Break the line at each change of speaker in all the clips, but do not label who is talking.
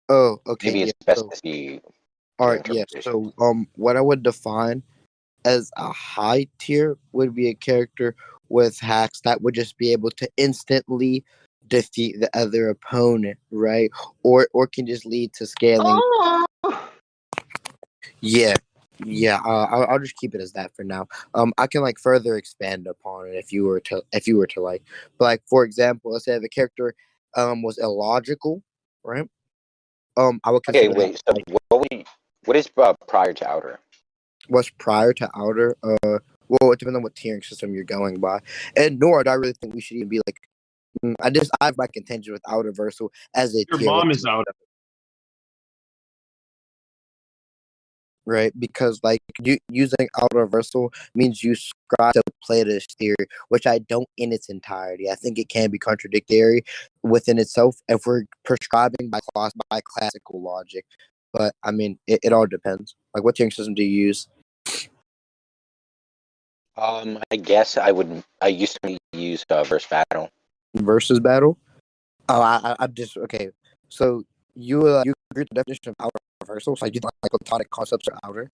Oh, okay,
Maybe
yeah.
it's best
So,
to see
all
your
right, yeah.
interpretation.
So, what I would define as a high tier would be a character with hacks that would just be able to instantly defeat the other opponent, right? Or can just lead to scaling.
Oh,
Yeah, yeah. I'll just keep it as that for now. I can like further expand upon it if you were to like, but like for example, let's say the character was illogical, right? I would
okay,
consider that
wait. So
like
what is prior to outer?
was prior to outer. Well, it depends on what tiering system you're going by, and nor do I really think we should even be like. I have my contention with outer versal as a
Your
tier
mom
within
is out.
right? Because like using outer versal means you subscribe to Plato's theory, which I don't in its entirety. I think it can be contradictory within itself if we're prescribing by classical logic. But I mean, it all depends. Like, what tiering system do you use?
I guess I would. I used to use verse battle.
Versus battle? Oh, I'm just okay. So you agree with the definition of outer versal? So like, you think like platonic concepts are outer?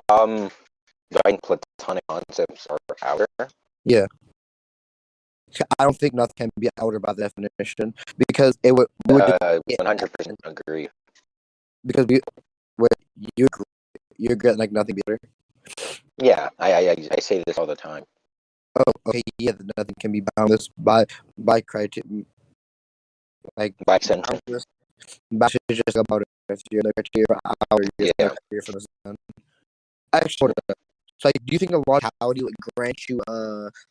Um, Writing platonic concepts are outer.
Yeah. I don't think nothing can be outer by definition because it would we would just
100% agree.
because what you agree, you agree like nothing be outer.
Yeah, I say this all the time.
Oh, okay, yeah, nothing can be boundless by criteria like
By extension,
boundless. But it's just about if you're the criteria for outer, you're the
yeah.
criteria for the sun. Actually, so like, do you think a locality would grant you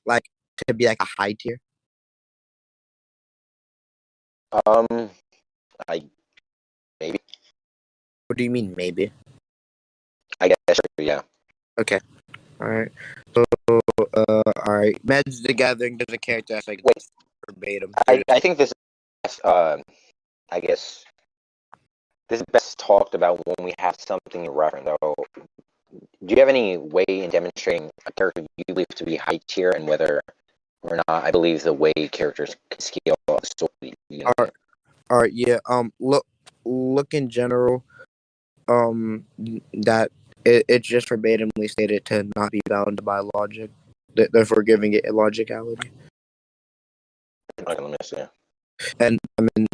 like to be like a high tier?
I maybe.
What do you mean maybe?
I guess yeah.
Okay. All right. So, all right. Magic the Gathering does a character that's like
Wait,
verbatim.
I think this is I guess this is best talked about when we have something to reference. So, do you have any way in demonstrating a character you believe to be high tier and whether or not I believe the way characters can scale up the story?
All right. Yeah. Look in general. That it's just verbatimly stated to not be bound by logic, therefore giving it illogicality.
Okay, let me see.
And I mean,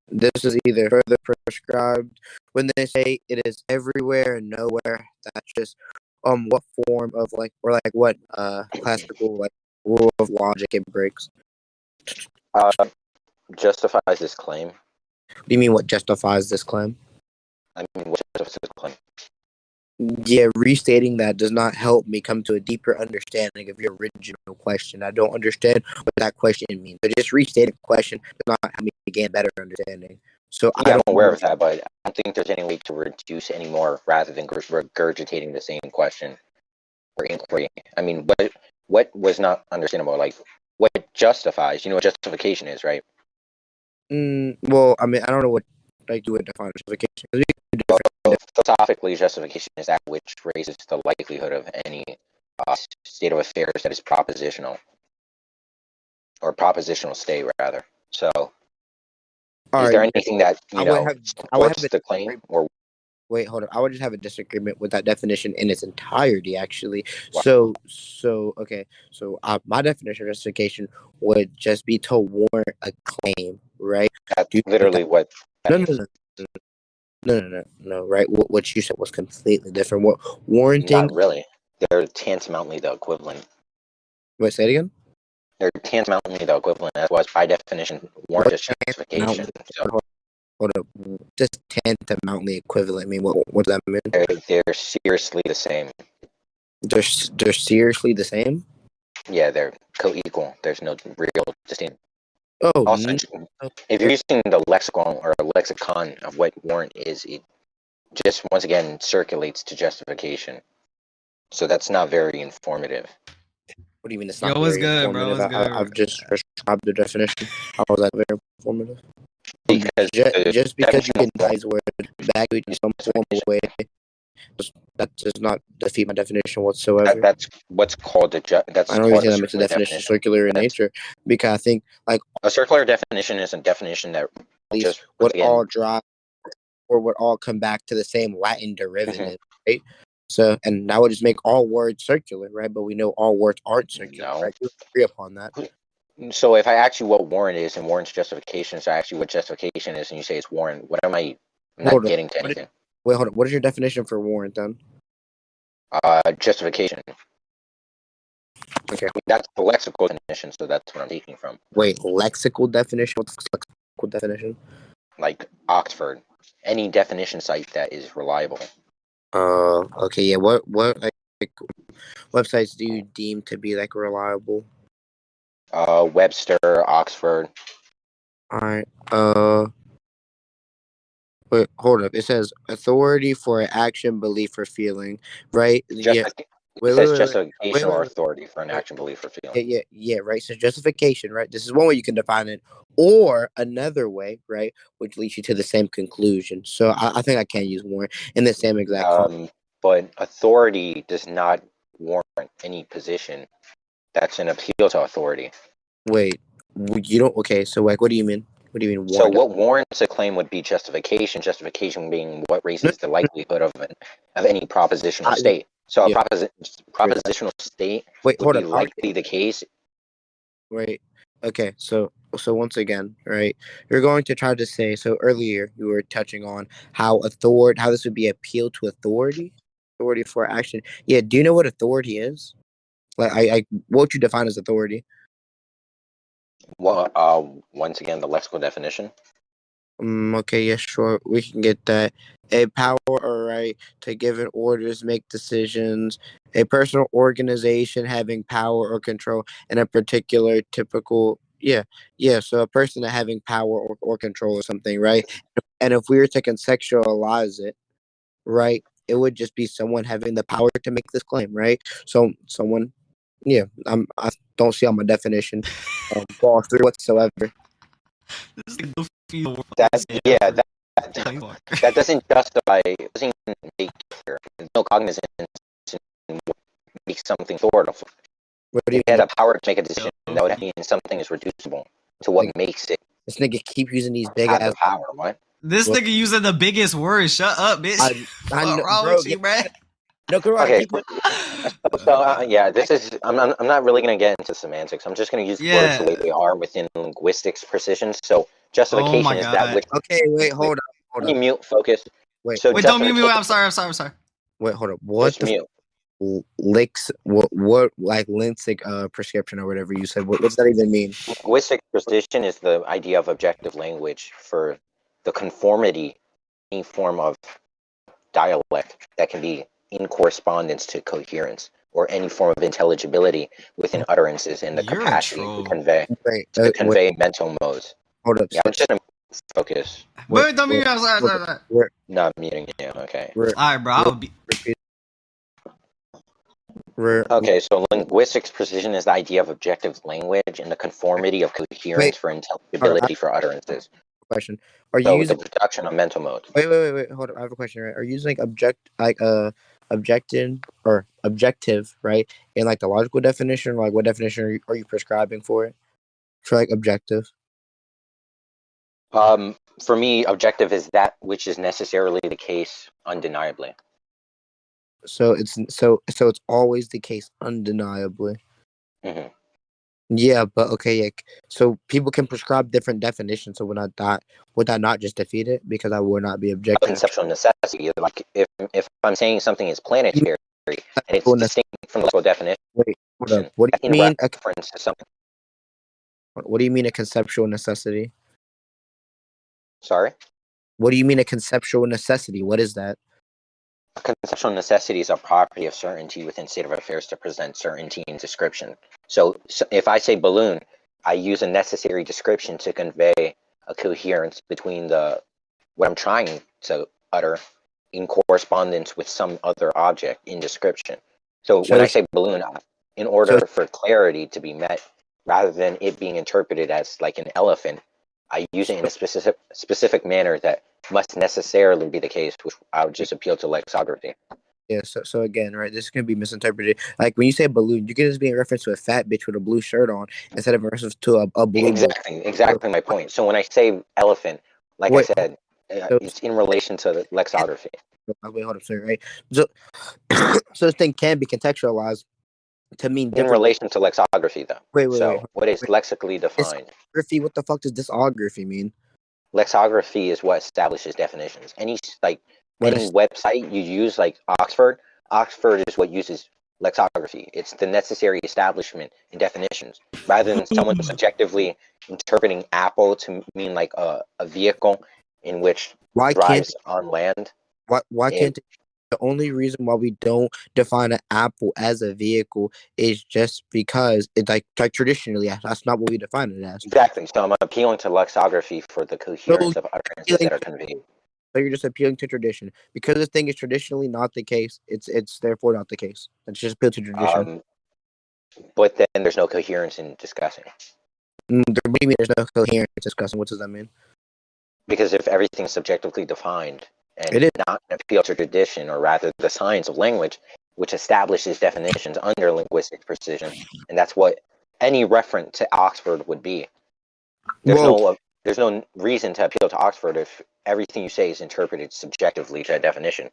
this is either further prescribed when they say it is everywhere and nowhere. That's just what form of like or like what classical like rule of logic it breaks.
Justifies this claim.
What do you mean? What justifies this claim?
I mean, what justifies this claim?
Yeah, restating that does not help me come to a deeper understanding of your original question. I don't understand what that question means. But just restating the question does not help me gain a better understanding. So
Yeah,
I
I'm
don't
aware
know.
of that, but I don't think there's any way to reduce any more rather than regurgitating the same question or inquiry. I mean, what was not understandable? Like, what justifies? You know what justification is, right?
Well, I mean, I don't know what like you would define justification.
Philosophically, justification is that which raises the likelihood of any state of affairs that is propositional or propositional state, rather. So,
All
is
right,
there
yeah.
anything that
I would have
supports
a
the claim, or
wait, hold on. I would just have a disagreement with that definition in its entirety, actually.
what?
So okay. So my definition of justification would just be to warrant a claim, right?
That's
Do you think
literally
that?
what that
No,
means.
no. Right? What you said was completely different. What warranting?
Not really. They're tantamountly the equivalent.
Wait, say it again.
They're tantamountly the equivalent. That's why, by definition, warrant is justification. So
Hold up. Just tantamountly equivalent. I mean, what does that mean?
they're seriously the same.
They're seriously the same.
Yeah, they're co-equal. There's no real distinction.
Oh,
Also,
no.
if you're using the lexicon or a lexicon of what warrant is, it just once again circulates to justification. So that's not very informative.
What do you mean it's
Yo,
not
what's
very
good, bro?
informative?
What's good?
I've just prescribed the definition. How was that very informative?
Because
Just because you
definition
can tie his word back to in some form of way, that does not defeat my definition whatsoever.
that's what's called that's
I don't even
called
think
a
that makes the
circular
definition
definition.
circular in nature because I think like
A circular definition is a definition that just
would
again,
all drive or would all come back to the same Latin derivative, right? So, and that would just make all words circular, right? But we know all words aren't circular,
no.
right? We agree upon that.
So if I ask you what warrant is and warrant's justification, so I ask you what justification is, and you say it's warrant, what am I? I'm not getting to anything.
Wait, hold on. What is your definition for warrant then?
Justification.
Okay.
That's the lexical definition, so that's what I'm taking from.
Wait, lexical definition? What's the lexical definition?
Like Oxford, any definition site that is reliable.
Okay, yeah. What like websites do you deem to be like reliable?
Webster, Oxford.
All right. Wait, hold up. It says authority for action, belief, or feeling, right? Yeah.
It says justification or
wait.
authority for an
Right.
action, belief, or feeling.
Yeah, right. So justification, right? This is one way you can define it, or another way, right, which leads you to the same conclusion. So I think I can use warrant in the same exact context.
But authority does not warrant any position. That's an appeal to authority.
Wait, you don't? Okay, so like, what do you mean? What do you mean
So
warrant?
what warrants a claim would be justification. Justification being what raises the likelihood of any propositional state. So a propositional state would be likely the case.
Wait. Okay, so once again, right? You're going to try to say, so earlier you were touching on how this would be appeal to authority for action. Yeah, do you know what authority is? Like, what would you define as authority?
Well, once again, the lexical definition.
Okay, yeah, sure. We can get that. A power or right to give an orders, make decisions. A personal organization having power or control in a particular typical. Yeah. So a person that having power or control or something, right? And if we were to contextualize it, right, it would just be someone having the power to make this claim, right? So someone, yeah. I don't see how my definition falls through whatsoever.
This is like the feel.
That doesn't justify. Doesn't make clear. There's no cognizance in what makes something authoritative.
What do you
If it had a power to make a decision, that would mean something is reducible to what makes it.
This nigga keep using these big
have
ass
the power. What?
This nigga using the biggest words. Shut up, bitch.
I know,
What's wrong
bro,
with you, man?
No, correct.
Okay. So yeah, this is. I'm not really gonna get into semantics. I'm just gonna use words the way they are within linguistics precision. So justification is that which.
Okay, wait, hold
on. Can you mute? Focus.
Wait.
So
wait, don't mute me. I'm sorry.
Wait, hold up. What
just mute.
Licks? What like linguistic prescription or whatever you said? What's that even mean?
Linguistic precision is the idea of objective language for the conformity, any form of dialect that can be in correspondence to coherence or any form of intelligibility within utterances in the capacity to convey mental modes.
Hold up.
Yeah, I'm just gonna focus.
Wait, don't mute me. I'm sorry.
Not muting you. Okay.
All right, bro. I'll be.
Okay, so linguistics precision is the idea of objective language and the conformity of coherence for intelligibility for utterances.
Question: Are you using
the production of mental modes?
Wait. Hold up. I have a question. Right? Are you using objective, right? In like the logical definition, like what definition are you prescribing for it? For like objective.
For me, objective is that which is necessarily the case undeniably.
So it's always the case undeniably.
Mm-hmm.
Yeah, but okay, yeah. So people can prescribe different definitions. So would that not just defeat it because I would not be objective?
Conceptual necessity. Like if I'm saying something is planetary and it's distinct from the lexical definition.
Wait, hold up. What do you mean?
Reference to something.
What do you mean a conceptual necessity?
Sorry.
What do you mean a conceptual necessity? What is that?
A conceptual necessity is a property of certainty within state of affairs to present certainty in description. So if I say balloon, I use a necessary description to convey a coherence between what I'm trying to utter in correspondence with some other object in description. So when I say balloon, in order for clarity to be met, rather than it being interpreted as like an elephant, I use it in a specific manner that must necessarily be the case, which I would just appeal to lexicography.
Yeah, so again, right, this can be misinterpreted. Like when you say balloon, you can just be in reference to a fat bitch with a blue shirt on instead of in reference to a blue
Exactly my point. So when I say elephant, Like I
Wait,
said,
so,
it's in relation to the lexicography.
wait, hold up, sorry, right? So, so this thing can be contextualized to mean
In
different.
relation to lexicography, though.
Wait.
So, what is lexically defined?
Discography. What the fuck does discography mean?
Lexicography is what establishes definitions.
What
Any
is?
website you use, like Oxford is what uses lexicography. It's the necessary establishment in definitions, rather than someone subjectively interpreting Apple to mean like a vehicle in which
Why can't?
drives on land.
Why
It,
can't? The only reason why we don't define an apple as a vehicle is just because it's like traditionally that's not what we define it as.
exactly. So I'm appealing to lexicography for the
So
coherence of utterances that are conveyed.
you're just appealing to tradition because this thing is traditionally not the case. It's therefore not the case. It's just appeal to tradition.
But then there's no coherence in discussing.
What do you mean? There's no coherence discussing. What does that mean?
Because if everything is subjectively defined
It
and
is.
not an appeal to tradition, or rather the science of language, which establishes definitions under linguistic precision, and that's what any reference to Oxford would be.
Well,
There's no reason to appeal to Oxford if everything you say is interpreted subjectively to a definition.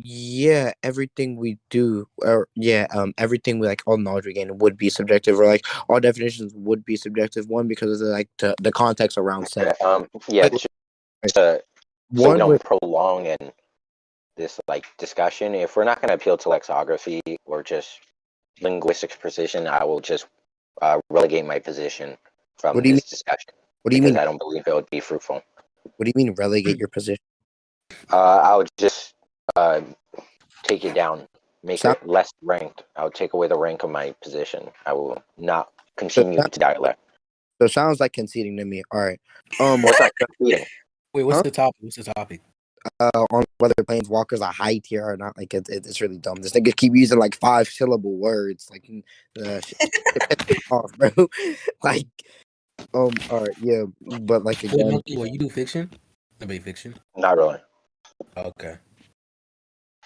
yeah, everything we do, or yeah, everything we like, all knowledge we gain would be subjective, or like all definitions would be subjective. One, because of the context around said.
Yeah,
Wait,
so we
one
don't
with
prolong in this like discussion. If we're not going to appeal to lexicography or just linguistics precision, I will just relegate my position
what
from
do you mean?
this discussion
What do you
because
mean?
I don't believe it would be fruitful.
What do you mean relegate your position?
I would just take it down, make
Sound
it less ranked. I would take away the rank of my position. I will not
so,
continue to dialect.
so it sounds like conceding to me. All right.
What's not conceding?
Wait, what's
Huh?
the topic? What's the topic?
On whether planeswalkers are high tier or not. Like it's really dumb. This nigga keep using like 5-syllable words. Like shit off, bro. Like all right, yeah, but like
Wait,
again,
Monkey, what you do fiction? Nobody fiction.
Not really.
Okay.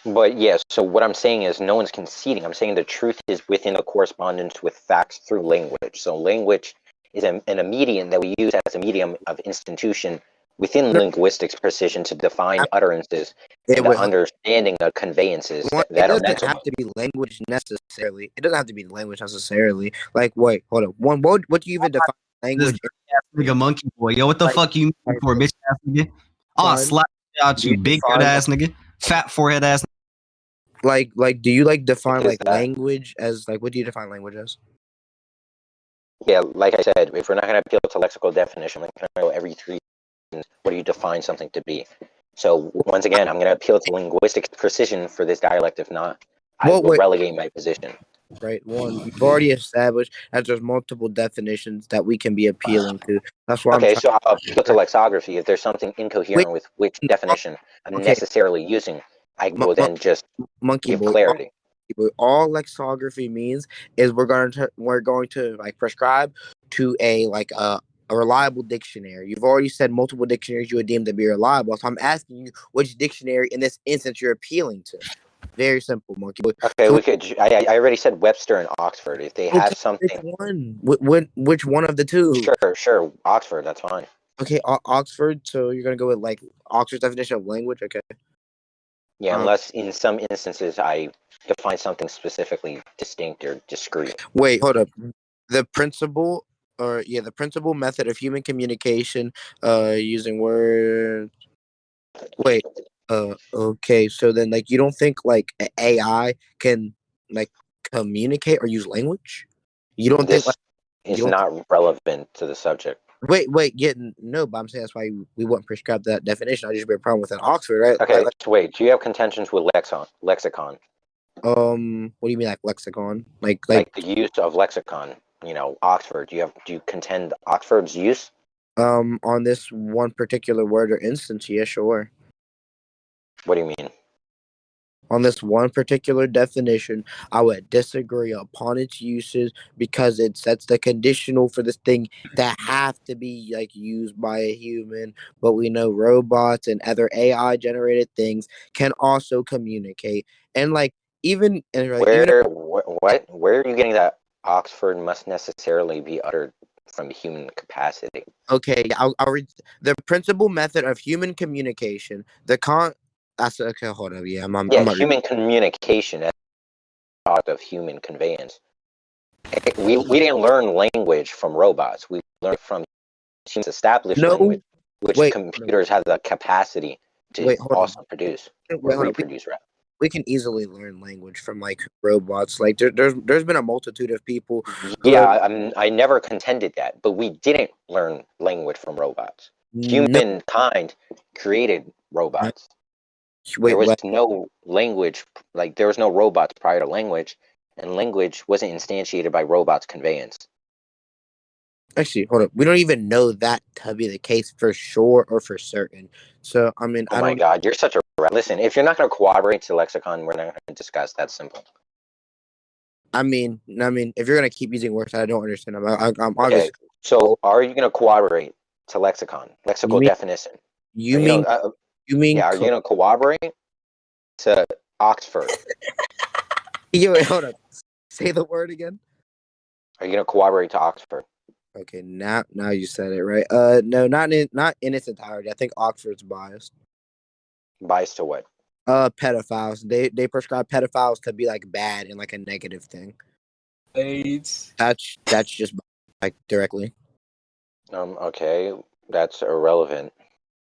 But yes, so what I'm saying is no one's conceding. I'm saying the truth is within a correspondence with facts through language. So language is a medium that we use as a medium of institution within
no,
linguistics precision to define utterances and the
wait,
understanding of conveyances
one, it
that are
doesn't
mental.
have to be language necessarily. It doesn't have to be language necessarily. Like, wait, hold up. One, what do you even define
This
language?
nigga monkey boy. Yo, what the
Like,
fuck you mean for, bitch ass nigga? I'll
Fine.
slap out
Do
you,
you
big head
define
ass nigga, fat forehead ass.
like do you like define
Is
like
that-
language as like what do you define language as?
Yeah, like I said, if we're not going to appeal to lexical definition, like every 3 seconds, what do you define something to be? So once again, I'm going to appeal to linguistic precision for this dialect. If not, I
Well,
will
wait,
relegate my position.
right. One, you've already established that there's multiple definitions that we can be appealing to. That's why I'm
Okay,
trying.
so I'll appeal to lexicography. If there's something
Wait,
incoherent with which definition I'm
okay,
necessarily using, I will then just
monkey
give
boy.
clarity.
All lexicography means is we're going to like prescribe to a reliable dictionary. You've already said multiple dictionaries you would deem to be reliable. So I'm asking you which dictionary in this instance you're appealing to. Very simple, monkey boy.
Okay,
So
we could. I already said Webster and Oxford. If they have
okay, which
something,
one? Which one of the two?
sure, Oxford, that's fine.
Okay, Oxford. So you're gonna go with like Oxford's definition of language. Okay.
Yeah, unless in some instances I define something specifically distinct or discrete.
Wait, hold up. The principle, the principal method of human communication, using words. Wait, okay. So then, like, you don't think like AI can like communicate or use language? You don't think
This
like
is
you don't?
not relevant to the subject.
Wait. No, but I'm saying that's why we wouldn't prescribe that definition. I just be a problem with an Oxford, right?
Okay, so wait, do you have contentions with lexicon?
What do you mean like lexicon?
Like the use of lexicon, Oxford. Do you contend Oxford's use?
On this one particular word or instance, yeah, sure.
What do you mean?
On this one particular definition, I would disagree upon its uses because it sets the conditional for this thing that have to be like used by a human. But we know robots and other AI generated things can also communicate. And like even and like even
Where are you getting that Oxford must necessarily be uttered from the human capacity.
Okay, I'll read the principal method of human communication. That's okay. Hold up. Yeah, I'm
Yeah,
not
human communication as a product of human conveyance. We didn't learn language from robots. We learned from humans' established
no.
language, which
Wait,
computers have the capacity to
hold
also
on.
produce
Wait,
or
hold on.
reproduce. Rather.
We can easily learn language from like robots. Like there's been a multitude of people who
Yeah,
have
I never contended that, but we didn't learn language from robots.
no.
Humankind created robots. There
Wait,
was
what?
no language, like there was no robots prior to language, and language wasn't instantiated by robots' conveyance.
Actually, hold up. We don't even know that to be the case for sure or for certain. So I mean,
Oh
I
my
don't.
God, you're such a listen. If you're not going to cooperate to lexicon, we're not going to discuss. That's simple.
I mean, if you're gonna keep using words that I don't understand, I'm
Okay,
obviously.
so are you going to cooperate to lexicon,
You
lexical
mean
definition?
you
Are you
mean
gonna,
you mean
yeah, are you going to cooperate to Oxford?
Yo, wait, hold up. Say the word again.
Are you going to cooperate to Oxford?
Okay, now you said it right. No, not in its entirety. I think Oxford's biased.
Biased to what?
Pedophiles. They prescribe pedophiles to be like bad and like a negative thing.
AIDS.
That's just like directly.
Okay, that's irrelevant.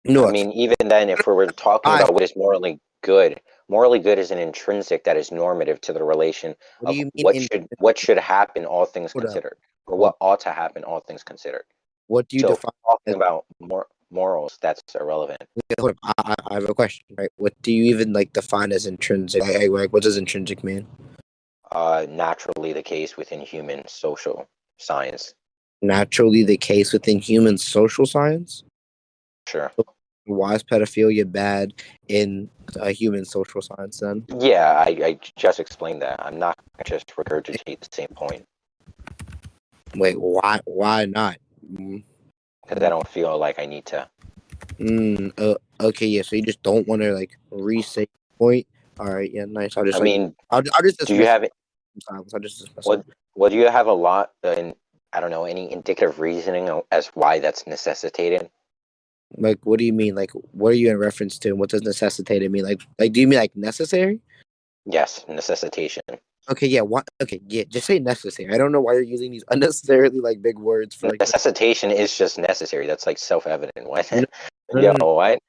No,
I mean, even then, if we were talking
I.
about what is morally good is an intrinsic that is normative to the relation
What do
of
you mean in?
what should happen, all things
Hold up.
considered, or
Hold
what ought to happen, all things considered.
What do you
So,
define
talking
as?
about morals, that's irrelevant.
Hold up. I have a question. Right. What do you even like define as intrinsic? Like, what does intrinsic mean?
Naturally, the case within human social science.
Naturally, the case within human social science.
Sure.
Why is pedophilia bad in human social science then?
Yeah, I just explained that. I'm not gonna just regurgitate the same point
Wait, why not?
because I don't feel like I need to.
Okay, yeah. So you just don't want to like re-say the point. All right, yeah, nice.
I mean,
I'll just
do you
dismiss
have
it from silence. I'll just dismiss it.
Well, do you have a lot in, I don't know, any indicative reasoning as why that's necessitated?
Like, what do you mean? Like, what are you in reference to? And what does necessitated mean? Like, do you mean like necessary?
Yes, necessitation.
Okay, yeah. What? Okay, yeah. Just say necessary. I don't know why you're using these unnecessarily like big words for like.
Necessitation is just necessary. That's like self-evident. What?
No,
Yo, what?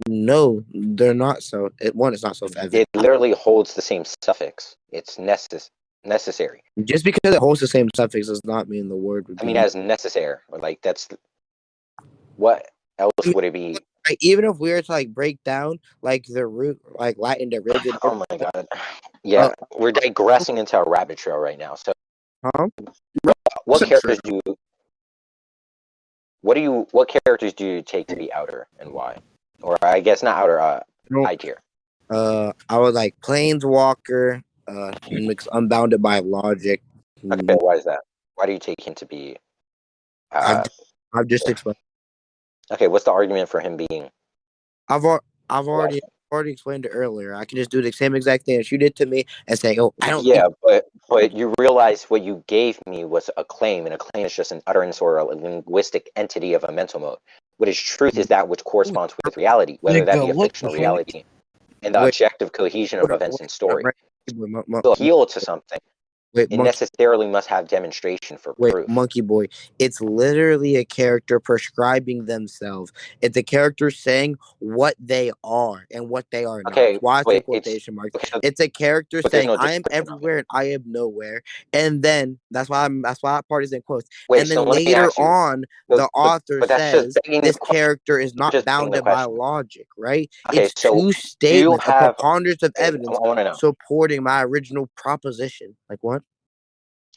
no, they're not. So it's not self-evident.
It literally holds the same suffix. It's necessary.
Just because it holds the same suffix does not mean the word would
I
be
mean,
used.
as necessary. Or like that's what else
I mean,
would it be?
like, even if we were to like break down like the root, like Latin derivative.
Oh my God. Yeah, we're digressing into a rabbit trail right now. So,
Huh?
what characters do you? What characters do you take to be outer and why? Or I guess not outer, high tier.
I was like Planeswalker, unbounded by logic.
Okay, why is that? Why do you take him to be
I've I've just explained.
okay, what's the argument for him being
I've already explained it earlier. I can just do the same exact thing as you did to me and say, "Oh, I don't think."
Yeah, but you realize what you gave me was a claim, and a claim is just an utterance or a linguistic entity of a mental mode. What is truth is that which corresponds with reality, whether that be
Nigga,
a
what the
fictional
fuck?
reality and the
Wait,
objective cohesion of events and story.
right,
To appeal to something,
wait,
it necessarily must have demonstration for
Wait,
proof.
Monkey Boy. It's literally a character prescribing themselves. It's a character saying what they are and what they are not.
Okay,
Why I say
wait,
quotation marks.
okay, so,
It's a character
but there's
saying
no
I am
description of it.
everywhere and I am nowhere. And then that's why that part is in quotes.
Wait,
And
so
then
let me
later
ask you.
on, the author
But that's just
says
begging the
this
question.
character is not
Just begging the
bounded by
question.
logic, right?
Okay,
It's
so
two
do you
statements, a
have?
preponderance of
I
evidence
want to know.
supporting my original proposition. Like what?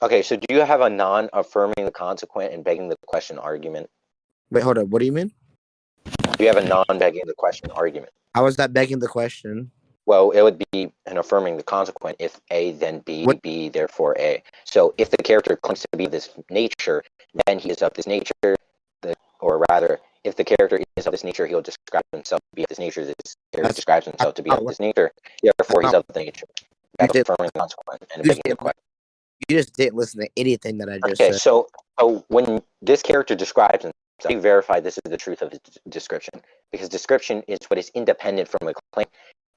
Okay, so do you have a non-affirming the consequent and begging the question argument?
Wait, hold up. What do you mean?
Do you have a non-begging the question argument?
How is that begging the question?
Well, it would be an affirming the consequent. If A, then B,
What?
B, therefore A. So if the character claims to be this nature, then he is of this nature. Or rather, if the character is of this nature, he'll describe himself to be of this nature. This character describes himself to be of this nature. Therefore, he's of the nature.
You
That's
said
affirming the consequent and
you
begging the
said
question.
You just didn't listen to anything that I just
Okay,
said.
so when this character describes himself, you verify this is the truth of his description, because description is what is independent from a claim,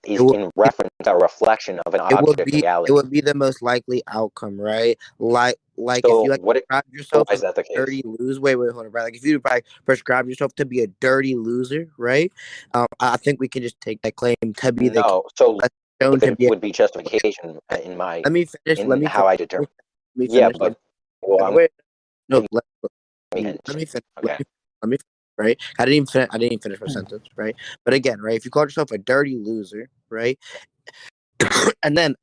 is in reference or reflection of an object of reality.
It would be the most likely outcome, right? Like if
So
you like describe
so
yourself
why
as
is that the
a
case?
dirty loser. Wait, hold on, right? Like if you prescribe yourself to be a dirty loser, right? I think we can just take that claim to be the
No, so
shown to
it
be.
would be justification in
Let me finish. Let me
how I
finish.
determine.
Let me
Yeah,
finish.
but well, I'm
Wait, no.
let
Let
me
me
finish.
finish.
Okay.
Let me finish, right? I didn't even finish my sentence, right? But again, right? If you call yourself a dirty loser, right? And then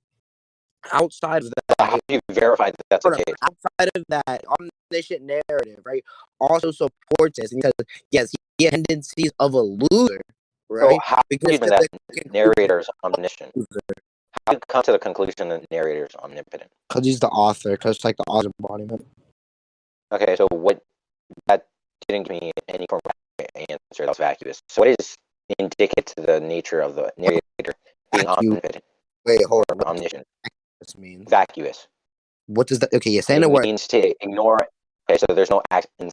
outside of that,
How do you verify that that's the case?
outside of that, omniscient narrative, right, also supports this because yes, he has tendencies of a loser,
So
right?
how do you
Because
determine that narrator is omniscient? How do you come to the conclusion that the narrator is omnipotent?
Because he's the author, because it's like the author embodiment.
Okay, so that didn't give me any form of answer. That was vacuous. So what is indicative to the nature of the narrator being omnipotent?
Wait, hold on.
Or omniscient?
This means
Vacuous.
what does that? Okay, you're saying
It
a word.
means to ignore it. Okay, so there's no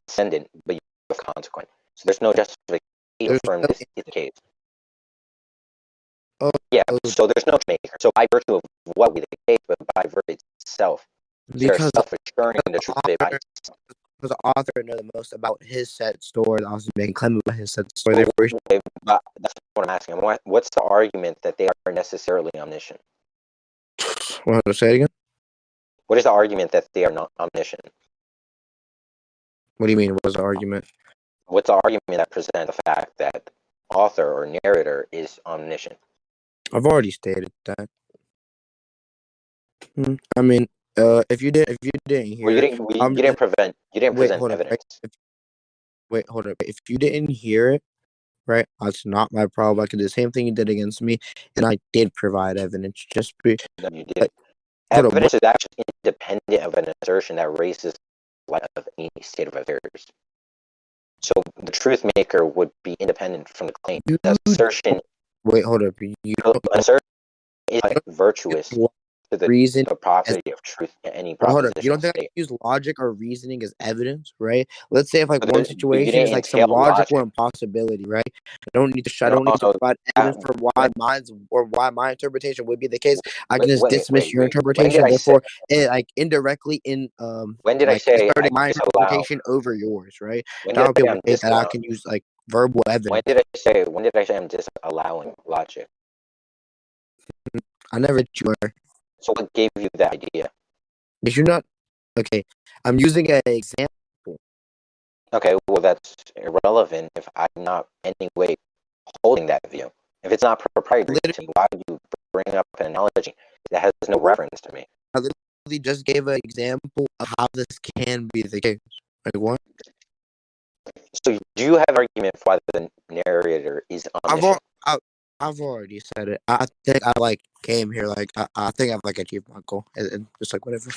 ascendant, but you have consequence. So there's no justification to affirm this is the case.
Oh,
Yeah, so there's no maker. So by virtue of what we the case, but by virtue itself. So they're
because
self-assuring the truth of it by itself.
the author knows the most about his set story. The author making claim about his set story.
So,
Therefore,
but that's what I'm asking. What's the argument that they are necessarily omniscient?
want to say it again?
What is the argument that they are not omniscient?
What do you mean? What was the argument?
What's the argument that presents the fact that author or narrator is omniscient?
I've already stated that. I mean, if you didn't hear,
Well, you didn't present evidence.
Hold up. If you didn't hear it, right, that's not my problem. I can do the same thing you did against me, and I did provide evidence.
No, you did. Evidence is actually independent of an assertion that raises the light of any state of affairs. So the truth maker would be independent from the claim. The assertion.
Wait, hold up.
Assertion is virtuous to
reason
the property of truth in any
hold up. You
propositional
don't think I
state.
can use logic or reasoning as evidence, right? Let's say if like
But
one
you
situation
didn't
is like some
entail
logical
logic.
impossibility, right? I don't need to
So
provide evidence for why my interpretation would be the case. I can just dismiss your interpretation. Therefore, like indirectly in
when did I
like
say
asserting
I
my
disallow?
interpretation over yours, right?
When
That
did
would be
I
a
say I'm
way that I
disallowing?
can use like verbal evidence.
When did I say I'm disallowing logic?
I never did you are.
So what gave you that idea?
Did you not? Okay, I'm using an example.
Okay, well that's irrelevant if I'm not any way holding that view. If it's not proprietary to me, why would you bring up an analogy that has no reference to me?
I literally just gave an example of how this can be the case. Like what?
So do you have an argument for why the narrator is omniscient?
I've already said it. I think I like came here like I think I've like achieved my goal. And just like whatever.